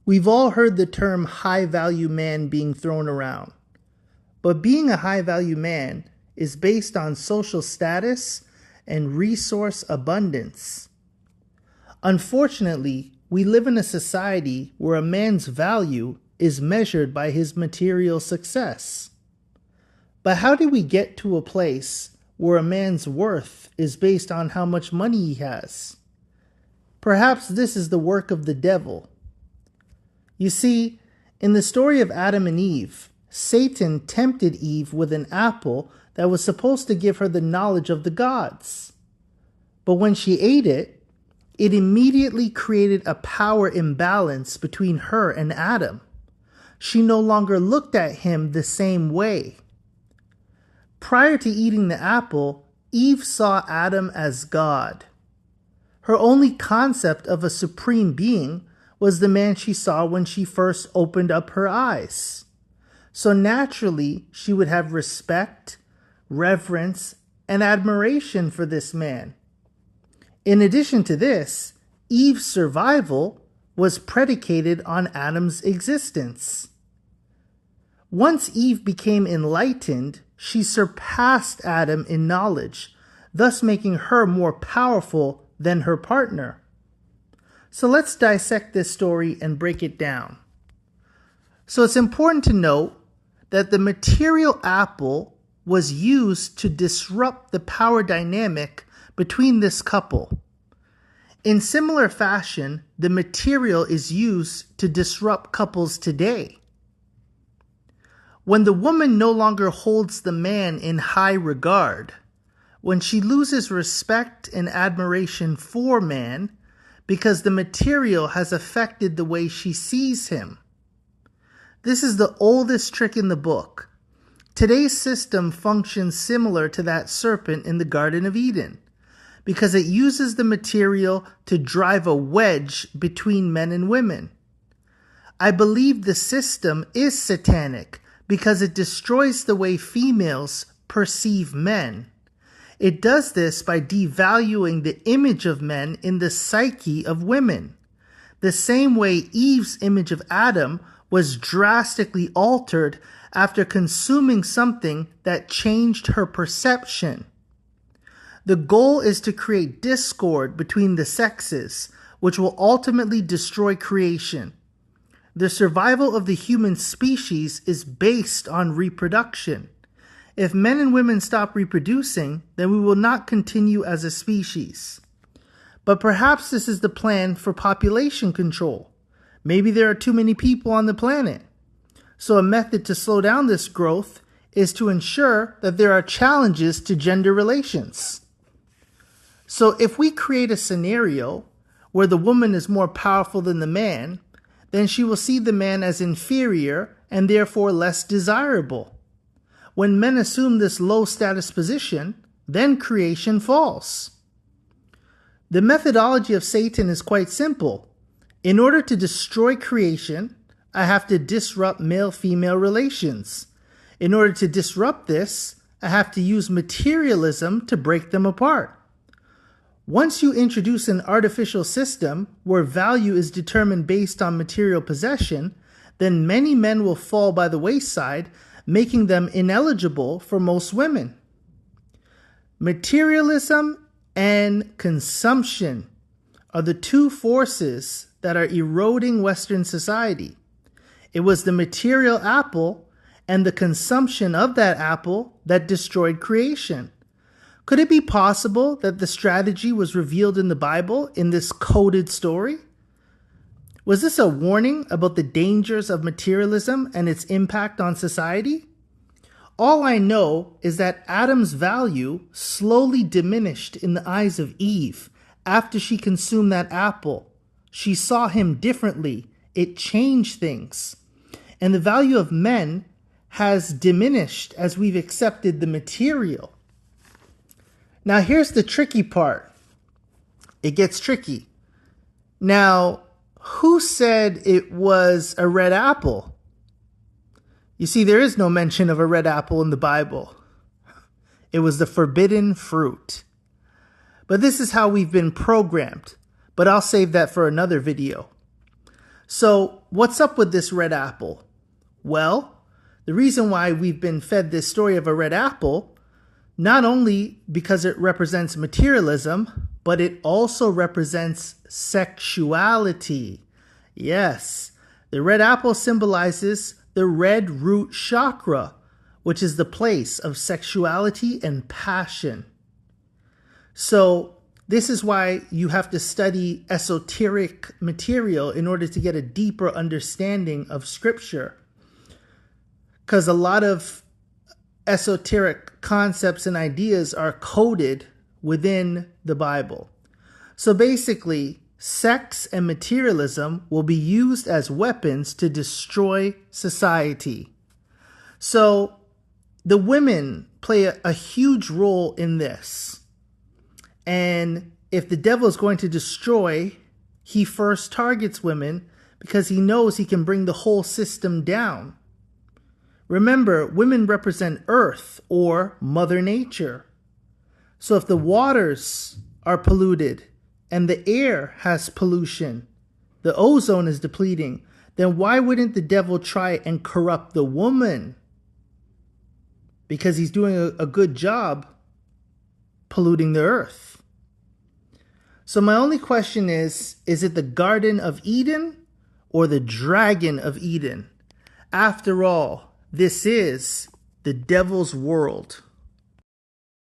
We've all heard the term high-value man being thrown around. But being a high-value man is based on social status and resource abundance. Unfortunately, we live in a society where a man's value is measured by his material success. But how did we get to a place where a man's worth is based on how much money he has? Perhaps this is the work of the devil. You see, in the story of Adam and Eve, Satan tempted Eve with an apple that was supposed to give her the knowledge of the gods. But when she ate it, it immediately created a power imbalance between her and Adam. She no longer looked at him the same way. Prior to eating the apple, Eve saw Adam as God. Her only concept of a supreme being was the man she saw when she first opened up her eyes. So naturally, she would have respect, reverence, and admiration for this man. In addition to this, Eve's survival was predicated on Adam's existence. Once Eve became enlightened, she surpassed Adam in knowledge, thus making her more powerful than her partner. So let's dissect this story and break it down. So it's important to note that the material apple was used to disrupt the power dynamic between this couple. In similar fashion, the material is used to disrupt couples today. When the woman no longer holds the man in high regard, when she loses respect and admiration for man because the material has affected the way she sees him. This is the oldest trick in the book. Today's system functions similar to that serpent in the Garden of Eden because it uses the material to drive a wedge between men and women. I believe the system is satanic because it destroys the way females perceive men. It does this by devaluing the image of men in the psyche of women, the same way Eve's image of Adam was drastically altered after consuming something that changed her perception. The goal is to create discord between the sexes, which will ultimately destroy creation. The survival of the human species is based on reproduction. If men and women stop reproducing, then we will not continue as a species. But perhaps this is the plan for population control. Maybe there are too many people on the planet. So a method to slow down this growth is to ensure that there are challenges to gender relations. So if we create a scenario where the woman is more powerful than the man, then she will see the man as inferior and therefore less desirable. When men assume this low status position, then creation falls. The methodology of Satan is quite simple. In order to destroy creation, I have to disrupt male-female relations. In order to disrupt this, I have to use materialism to break them apart. Once you introduce an artificial system where value is determined based on material possession, then many men will fall by the wayside, making them ineligible for most women. Materialism and consumption are the two forces that are eroding Western society. It was the material apple and the consumption of that apple that destroyed creation. Could it be possible that the strategy was revealed in the Bible in this coded story? Was this a warning about the dangers of materialism and its impact on society? All I know is that Adam's value slowly diminished in the eyes of Eve after she consumed that apple. She saw him differently. It changed things. And the value of men has diminished as we've accepted the material. Now here's the tricky part. It gets tricky. Now, who said it was a red apple? You see, there is no mention of a red apple in the Bible. It was the forbidden fruit. But this is how we've been programmed. But I'll save that for another video. So what's up with this red apple? Well, the reason why we've been fed this story of a red apple, not only because it represents materialism, but it also represents sexuality. Yes, the red apple symbolizes the red root chakra, which is the place of sexuality and passion. So this is why you have to study esoteric material in order to get a deeper understanding of scripture. Because a lot of esoteric concepts and ideas are coded within the Bible. So basically, sex and materialism will be used as weapons to destroy society. So the women play a huge role in this. And if the devil is going to destroy, he first targets women because he knows he can bring the whole system down. Remember, women represent Earth or Mother Nature. So if the waters are polluted and the air has pollution, the ozone is depleting, then why wouldn't the devil try and corrupt the woman? Because he's doing a good job polluting the earth. So my only question is it the Garden of Eden or the Dragon of Eden? After all, this is the devil's world.